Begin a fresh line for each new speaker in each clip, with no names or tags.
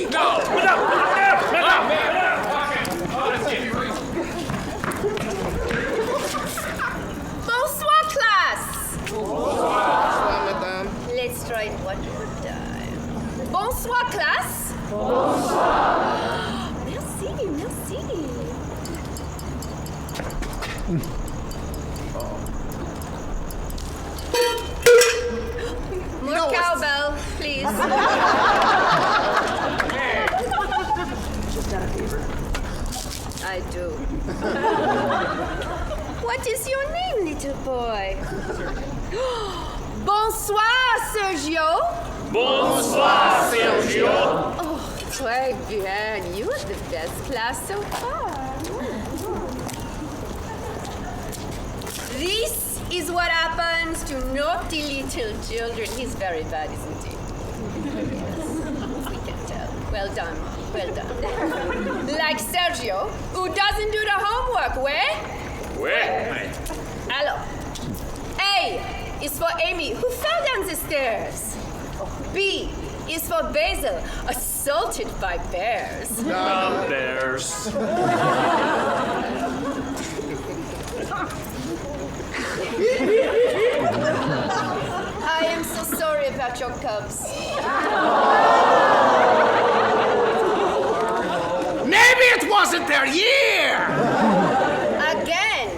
speak.
No.
Bonsoir, class.
Bonsoir, madame.
Let's try it one more time. Bonsoir, class. Merci. More cowbell, please. I do. What is your name, little boy? Bonsoir, Sergio.
Bonsoir, Sergio.
Oh, très bien. You are the best class so far. This is what happens to naughty little children. He's very bad, isn't he? Yes, we can tell. Well done, Mom. Well done. Like Sergio, who doesn't do the homework, where? Alors, A is for Amy, who fell down the stairs. B is for Basil, assaulted by bears.
The bears.
I am so sorry about your cubs.
Maybe it wasn't their year.
Again.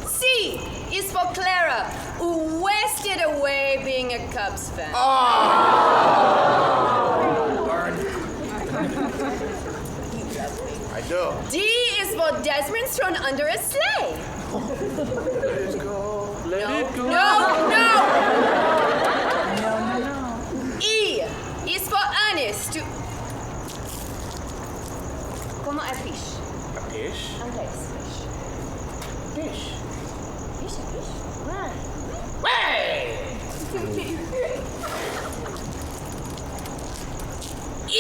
C is for Clara, who wasted away being a Cubs fan.
Burn. I do.
D is for Desmond thrown under a sleigh.
Let's go.
No. E is for Ernest to... Comment un fiche?
A fish?
Anglais, fiche.
Fish.
Fiche.
Way!
E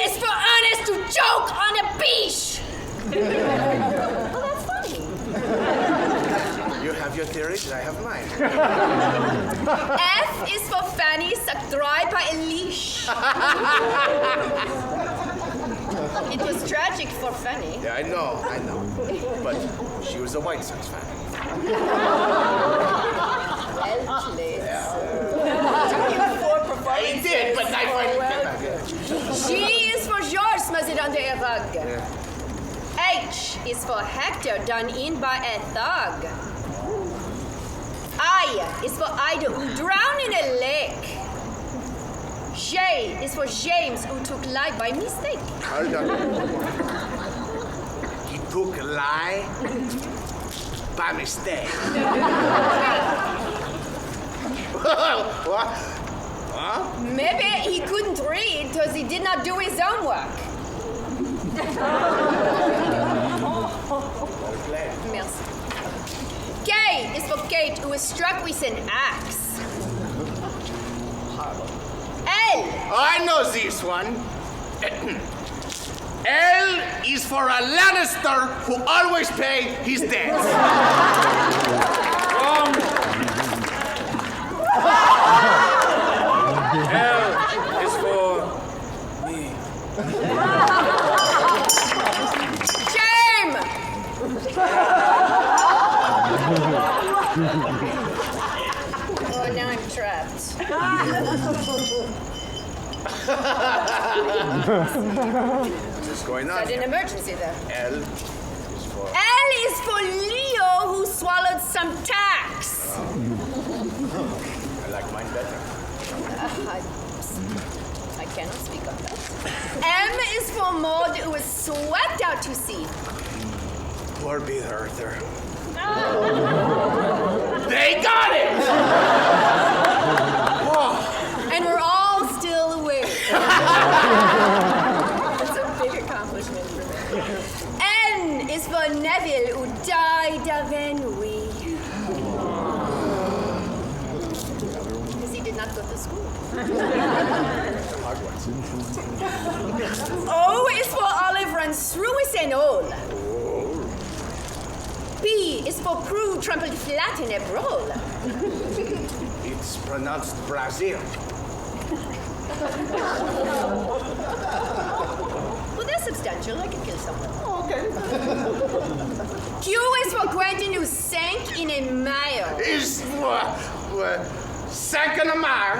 is for Ernest to joke on a beach. Oh, that's funny.
You have your theories, and I have mine.
F is for Fanny sucked dry by a leash. It was tragic for Fanny.
Yeah, I know. But she was a White Sox fan.
Well played.
I did, but I find it.
G is for George smothered under a rug. H is for Hector done in by a thug. I is for Ida who drowned in a lake. J is for James who took life by mistake.
Hold on. He took a lie by mistake. What? Huh?
Maybe he couldn't read because he did not do his homework. Merci. K is for Kate who was struck with an axe. L.
I know this one. L is for a Lannister who always pay his debts.
L is for me.
Shame! Oh, now I'm trapped.
What's going on
Got an
here?
emergency there.
L is for...
L is for Leo who swallowed some tacks.
I like mine better.
I cannot speak of that. M is for Maud who was swept out to sea.
Poor Bea Arthur. They got it!
And we're all still awake. That's a big accomplishment for me. N is for Neville who died of ennui. Because he did not go to school. O is for Olive runs through with an all. P is for Prue trampled flat in a brawl.
It's pronounced Brazil.
Well, that's substantial. I can kill someone.
Okay.
Q is for Quentin, who sank in a mire.
Is second a mile.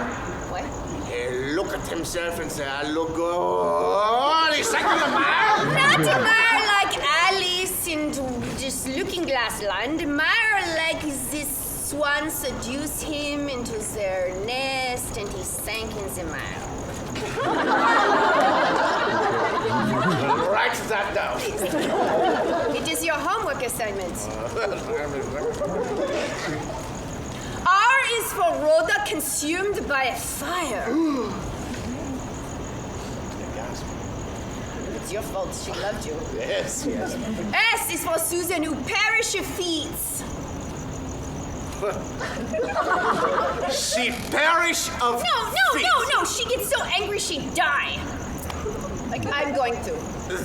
What?
He look at himself and say, I look good. He's second a mile.
Not a mire like Alice in just Looking Glass Land. A mire like this swan seduced him into their nest and he sank in the mire.
Write that down.
It is your homework assignment. R is for Rhoda consumed by a fire. It's your fault. She loved you.
Yes, yes.
S is for Susan, who perished of feet.
She perish of feet.
No. She gets so angry she die. Like I'm going to.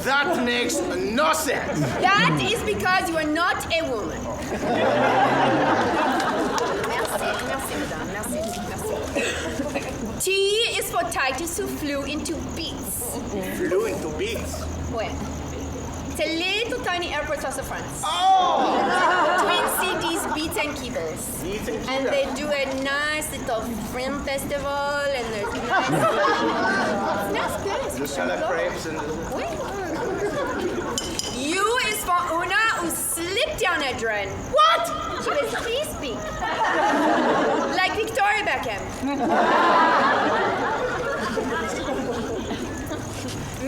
That makes no sense.
That is because you are not a woman. Merci, madame. Merci. T is for Titus, who flew into beats.
Flew into beats.
Ouais. It's a little tiny airport south of France.
Oh!
Twin cities, Beats and Kibbles.
Beats and
And
Kibbles.
they do a nice little film festival, and there's nice. Nice place.
The salad crepes and...
Oui. U is for Una, who slipped down a drain. What? She was crispy. Like Victoria Beckham.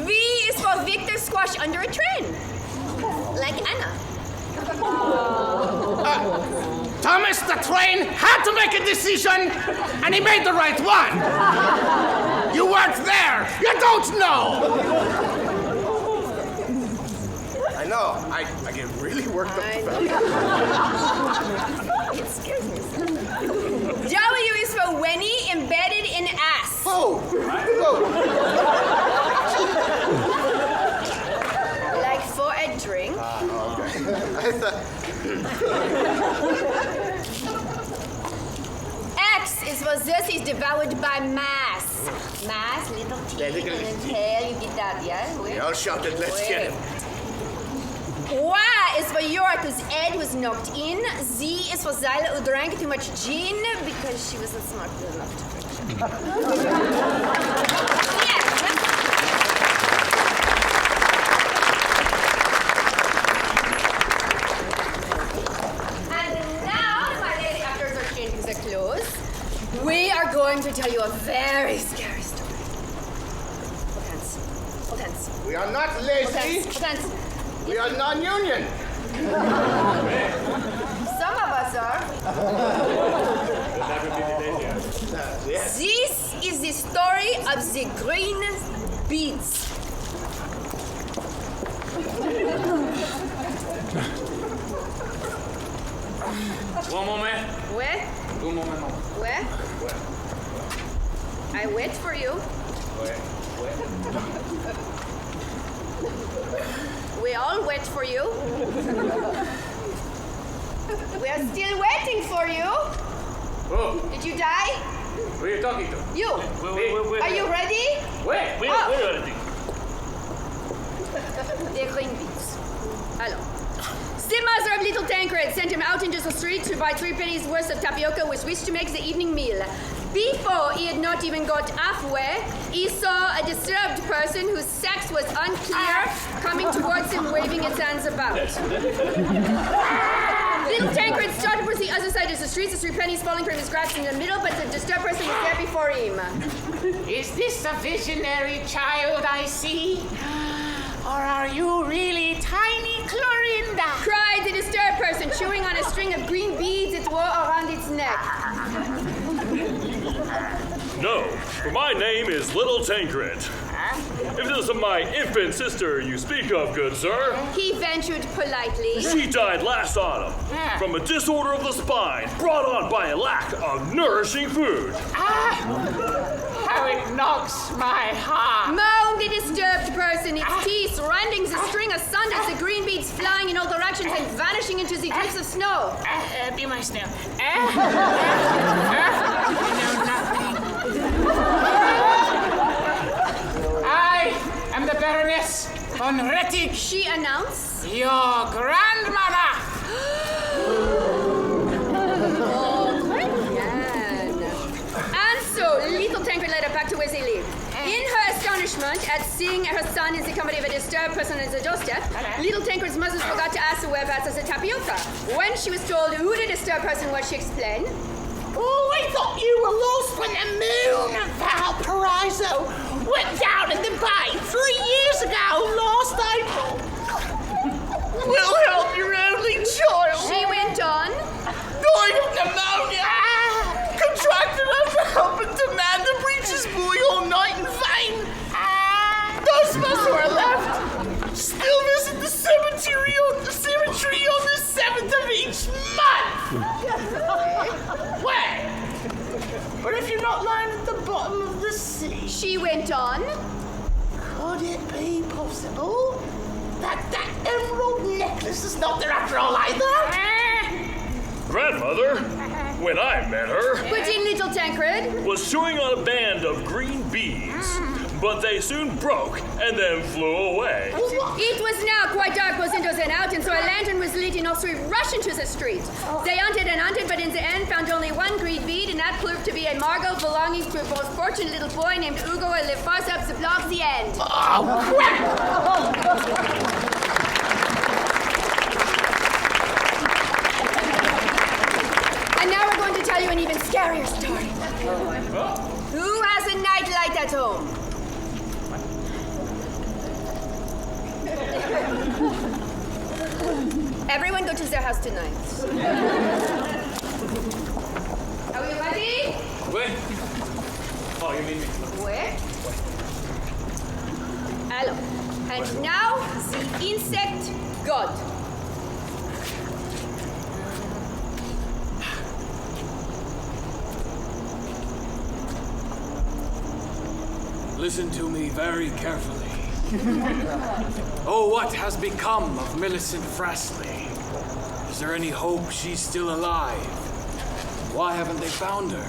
V is for Victor squashed under a train. Like Anna.
Thomas the train had to make a decision, and he made the right one. You weren't there. You don't know. I know. I get really worked up about it.
It scares me. W is for Winnie embedded in ass.
Oh.
Like for a drink.
Okay. I thought...
X is for this is devoured by mass. Mass, little teeth,
Yeah,
and
look at
then
his
tail, you get that, yeah?
They all shouted, let's get him.
Y is for York, whose head was knocked in. Z is for Zyla, who drank too much gin because she wasn't smart enough to drink gin. Yeah. And now, my lady, after our changes are closed, we are going to tell you a very scary story. Hold hands.
We are not
Hold
lazy.
hands. Hold hands.
We are non-union.
Some of us are.
Yes.
This is the story of the green beads.
One moment.
Where?
Un moment.
Where? I wait for you. We all wait for you. We are still waiting for you.
Oh,
Did you die?
who are you talking to?
You.
Wait.
Are you ready?
Wait.
Oh.
Wait.
The green beans. Alors. Stepmother of little Tancred sent him out into the street to buy 3 pennies worth of tapioca with which to make the evening meal. Before he had not even got halfway, he saw a disturbed person whose sex was unclear coming towards him waving its hands about. Little Tancred started towards the other side of the street, the 3 pennies falling from his grasp in the middle, but the disturbed person was there before him.
Is this a visionary child I see? Or are you really tiny Clorinda?
Cried the disturbed person, chewing on a string of green beads it wore around its neck.
No, for my name is Little Tancred. If this is my infant sister you speak of, good sir,
He ventured politely.
she died last autumn from a disorder of the spine brought on by a lack of nourishing food.
How it knocks my heart.
Moaned the disturbed person, its teeth rending the string asunder, the green beads flying in all directions mountains and vanishing into the drifts of snow.
Be my snow. You know nothing. I am the Baroness von Rettig,
She announced.
your grandmother.
And so, little Tancred led her back to where they lived. In her astonishment at seeing her son in the company of a disturbed person on the doorstep, little Tancred's mother forgot to ask the whereabouts of the tapioca. When she was told who the disturbed person was, she explained,
Oh, I thought you were lost when the moon of Valparaiso went down in the bay 3 years ago, last April. We'll help your only child.
she went on,
Died of pneumonia. Contracted over help and demand the breeches boy all night in vain. Those of us who are left still visit the cemetery on the 7th of each month. Where? But if you're not lying at the bottom of the sea,
she went on,
could it be possible that emerald necklace is not there after all either?
Grandmother, when I met her,
put in little Tancred.
was chewing on a band of green beads, but they soon broke and then flew away.
It was now quite dark, both indoors and out, and so a lantern was lit and all three rushed into the street. They hunted and hunted, but in the end found only one green bead, and that proved to be a margot belonging to a most fortunate little boy named Hugo who lived far up the block, the end. And now we're going to tell you an even scarier story. Who has a nightlight at home? Everyone go to their house tonight. Are we ready?
Where? Oh, you mean me?
Where? Hello. And now, the insect god.
Listen to me very carefully. Oh, what has become of Millicent Frastley? Is there any hope she's still alive? Why haven't they found her?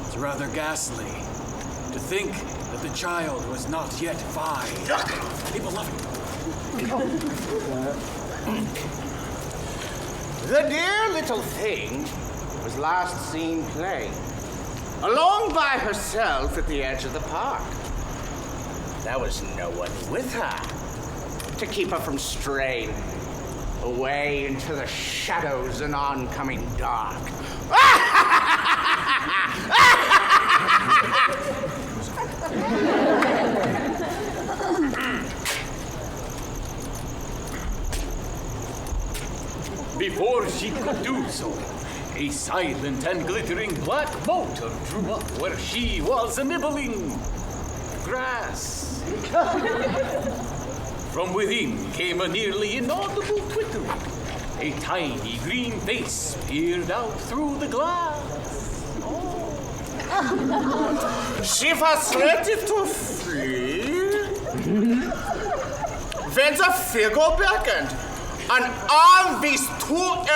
It's rather ghastly to think that the child was not yet 5. People love it.
The dear little thing was last seen playing alone by herself at the edge of the park. There was no one with her to keep her from straying away into the shadows and oncoming dark.
Before she could do so, a silent and glittering black motor drew up where she was nibbling grass. From within came a nearly inaudible twittering. A tiny green face peered out through the glass.
She was ready to flee when the figure beckoned, and on these 2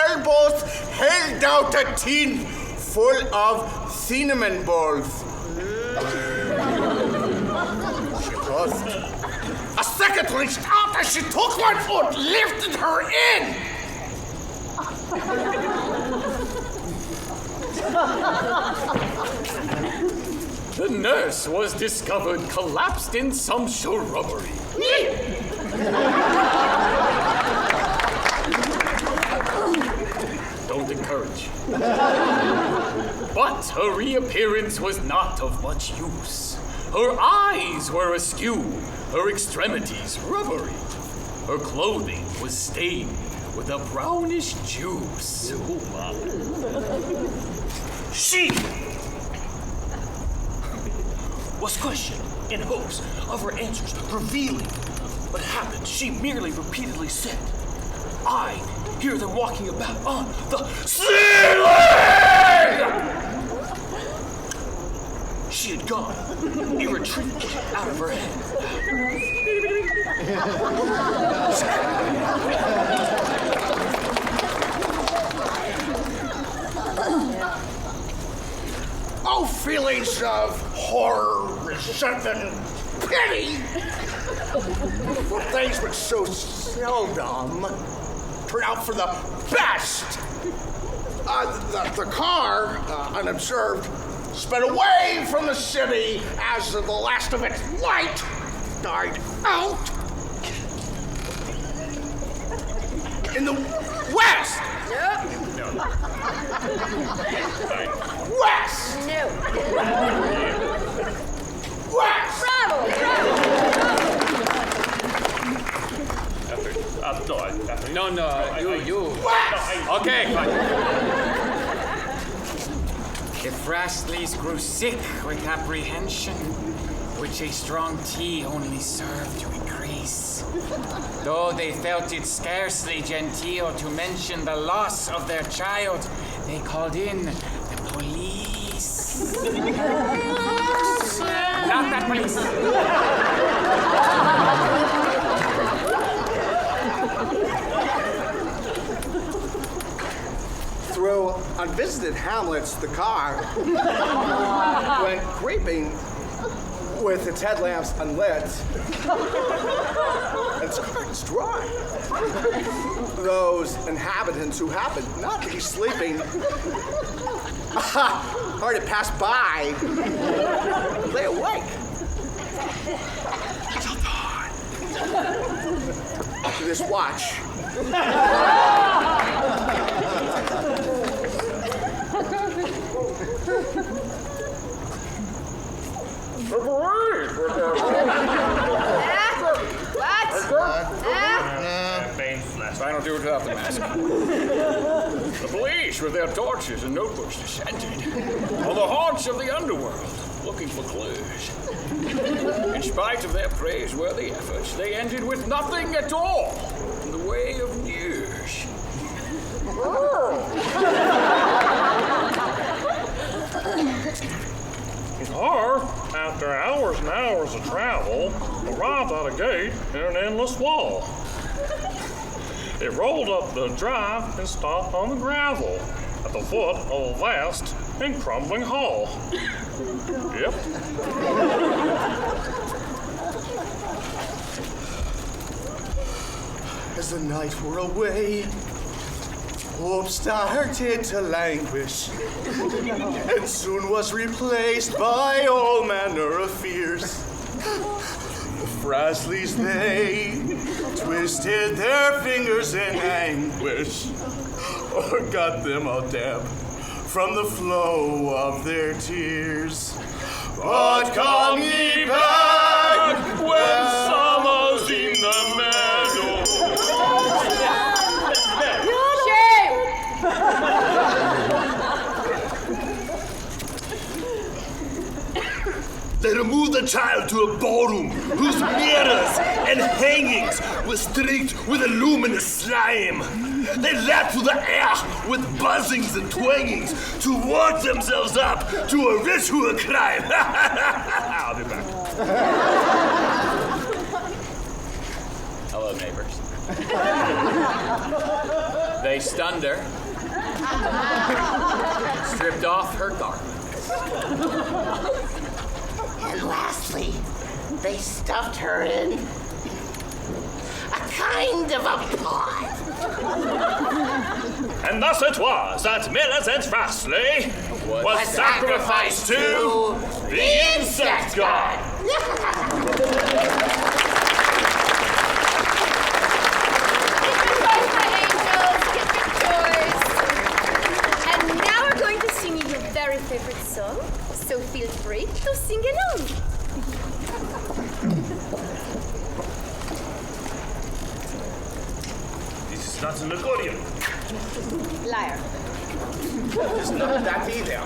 elbows held out a tin full of cinnamon balls. She paused. A second reached out as she took one foot, lifted her in.
The nurse was discovered collapsed in some shrubbery. Don't encourage. But her reappearance was not of much use. Her eyes were askew, her extremities rubbery. Her clothing was stained with a brownish juice.
She was questioned in hopes of her answers revealing what happened. She merely repeatedly said, "I hear them walking about on the ceiling!" She had gone irretrievably out of her head.
of horror, resentment, pity for things which so seldom turn out for the best. The car, unobserved, sped away from the city as the last of its light died out. In the west!
No.
West!
No.
West!
Bravo!
No, you.
West!
Okay. The Frastleys grew sick with apprehension, which a strong tea only served to increase. Though they felt it scarcely genteel to mention the loss of their child, they called in the police. Not that police.
Through unvisited hamlets, the car went creeping with its headlamps unlit and its curtains dry. Those inhabitants who happened not to be sleeping heard it pass by, lay awake till dawn. After this watch,
I don't do it without the mask. The police, with their torches and notebooks, descended on the haunts of the underworld, looking for clues. In spite of their praiseworthy efforts, they ended with nothing at all in the way of news.
The car, after hours and hours of travel, arrived at a gate in an endless wall. It rolled up the drive and stopped on the gravel at the foot of a vast and crumbling hall. Yep.
as the night wore away, hope started to languish, and soon was replaced by all manner of fears. The Frastleys, they twisted their fingers in anguish, or got them all damp from the flow of their tears. But come ye back when summer's in the meadow.
Shame!
They removed the child to a ballroom whose mirrors and hangings were streaked with a luminous slime. They leapt through the air with buzzings and twangings to work themselves up to a ritual crime. I'll be back.
Hello, neighbors. They stunned her, stripped off her garments.
And lastly, they stuffed her in a kind of a pot.
And thus it was that Millicent Frastley was sacrificed to the insect god.
And now we're going to sing you your very favorite song, so feel free to sing along.
This is not an accordion.
Liar.
It's not that either.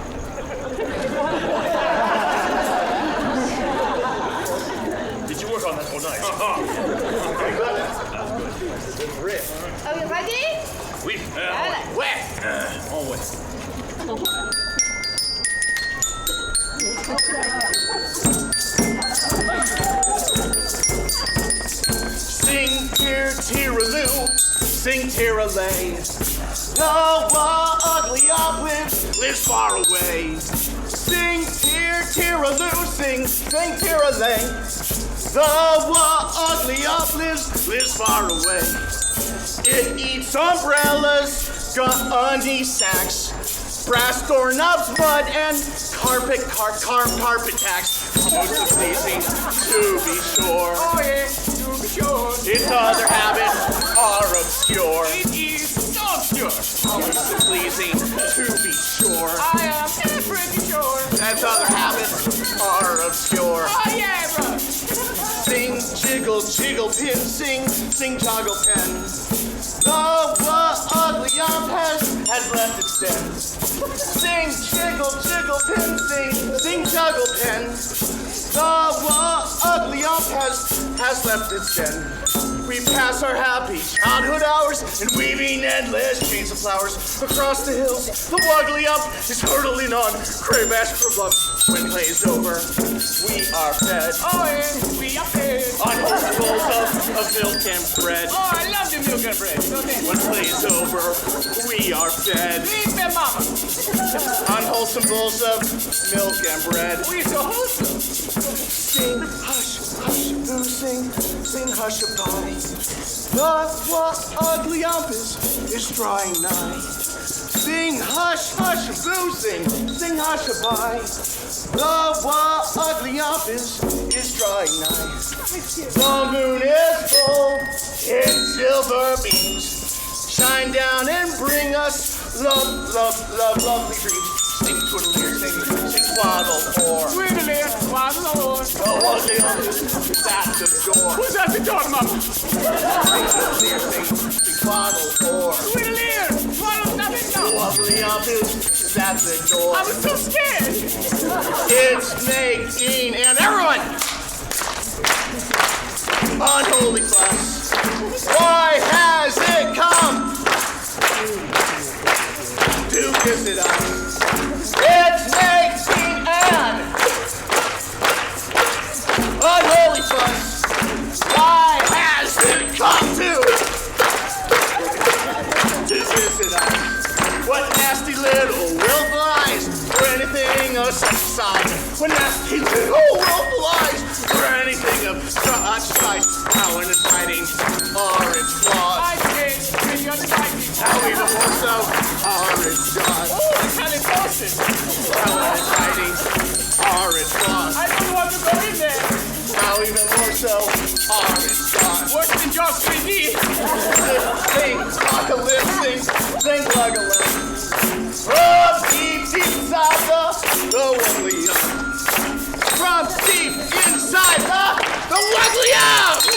Did you work on that all night?
Are you ready?
Oui.
Always.
Sing here, tear-a-loo, sing Tiralay. The Wuggly up lives far away. Sing Tiraloo, sing Tiralay. The Wuggly up lives far away. It eats umbrellas, gunny sacks, brass doorknobs, mud, and carpet tacks. Most pleasing, to be sure.
Oh yeah, to be sure.
Its other habits are obscure.
It is so obscure.
Most pleasing, to be sure.
I am pretty sure.
Its other habits are obscure.
Oh yeah, bro.
Sing, jiggle, jiggle, pin, sing, joggle, pen. The Wuggly ump has left its den. Sing, jiggle, jiggle, pin, sing, juggle, pen. The Wuggly ump has left its den. We pass our happy childhood hours in weaving endless chains of flowers across the hills. The Wuggly ump is hurtling on Gashleycrumb. When play's over, we are fed.
Oh yeah, we are fed.
On bowls of milk and bread.
Oh, I love the milk and bread. So then,
When play's over, we are fed.
leave them, mama.
Unwholesome bowls of milk and bread.
We so wholesome.
Sing, hush, hush, boo, sing, hush, a-bye. The Wuggly ump is drawing nigh. Sing, hush, hush, boo, sing, hush, a-bye. The Wuggly ump is drawing nigh. The moon is full in silver beams. Shine down and bring us lovely dreams. Sing, twiddle-ear, sing, swaddle, or
Twiddle-ear, swaddle, or
the Wuggly ump is at the door.
who's at the door, mama?
Sing, twiddle-ear, sing, swaddle, or
Twiddle-ear, swaddle, nothing,
the
no.
Wuggly ump is at the door.
I was so scared.
It's making, and everyone, unholy fuss. Why has it come to visit us? It's making an unholy fuss. Why has it come to visit us? What nasty little willful eyes for anything of such size? What nasty little willful eyes for anything of such size? How uninviting are its flaws?
I say, when you're the Vikings.
How even more so are its jaws?
Oh, it's kind of toasted.
How uninviting are its flaws?
I don't want to go in there.
How even more so are its jaws?
Worse than Josh 3D.
Sing, apocalypse, sing, glug a limb. From deep inside the Wuggly ump. From deep inside the Wuggly ump!